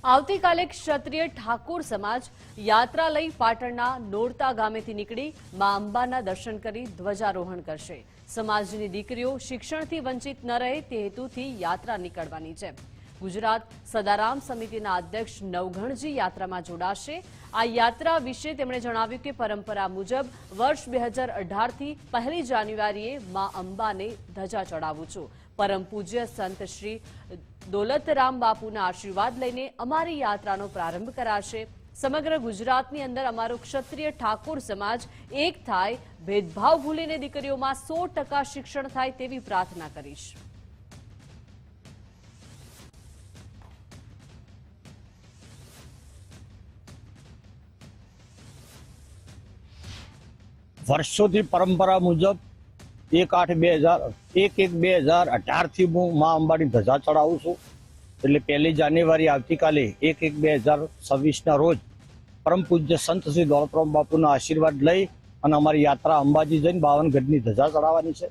આવતીકાલે ક્ષત્રિય ઠાકોર સમાજ યાત્રા લઈ પાટણના નોરતા ગામેથી નીકળી મા અંબાના દર્શન કરી ધ્વજારોહણ કરશે। સમાજની દીકરીઓ શિક્ષણથી વંચિત ન રહે તે હેતુથી યાત્રા નીકળવાની છે। ગુજરાત સદારામ સમિતિના અધ્યક્ષ નવઘણજી યાત્રામાં જોડાશે। આ યાત્રા વિશે તેમણે જણાવ્યું કે પરંપરા મુજબ વર્ષ 2018થી 1 જાન્યુઆરીએ મા અંબાને ધજા ચડાવું છું। परम पूज्य संत श्री दौलतराम बापूना आशीर्वाद लईने अमारी यात्रानो प्रारंभ कराशे। समग्र गुजरातनी अंदर अमारो क्षत्रिय ठाकोर समाज एक थाय, भेदभाव भूलीने दीकरीओमां 100% शिक्षण थाय तेवी प्रार्थना करीश। वर्षोथी परंपरा मुजब 1/1/2018 થી હું મા અંબાની ધજા ચડાવું છું। એટલે 1 જાન્યુઆરી આવતીકાલે 1/1/2026ના રોજ પરમ પૂજ્ય સંત શ્રી દોલતરામ બાપુના આશીર્વાદ લઈ અને અમારી યાત્રા અંબાજી જઈને 52 ગજની ધજા ચડાવવાની છે।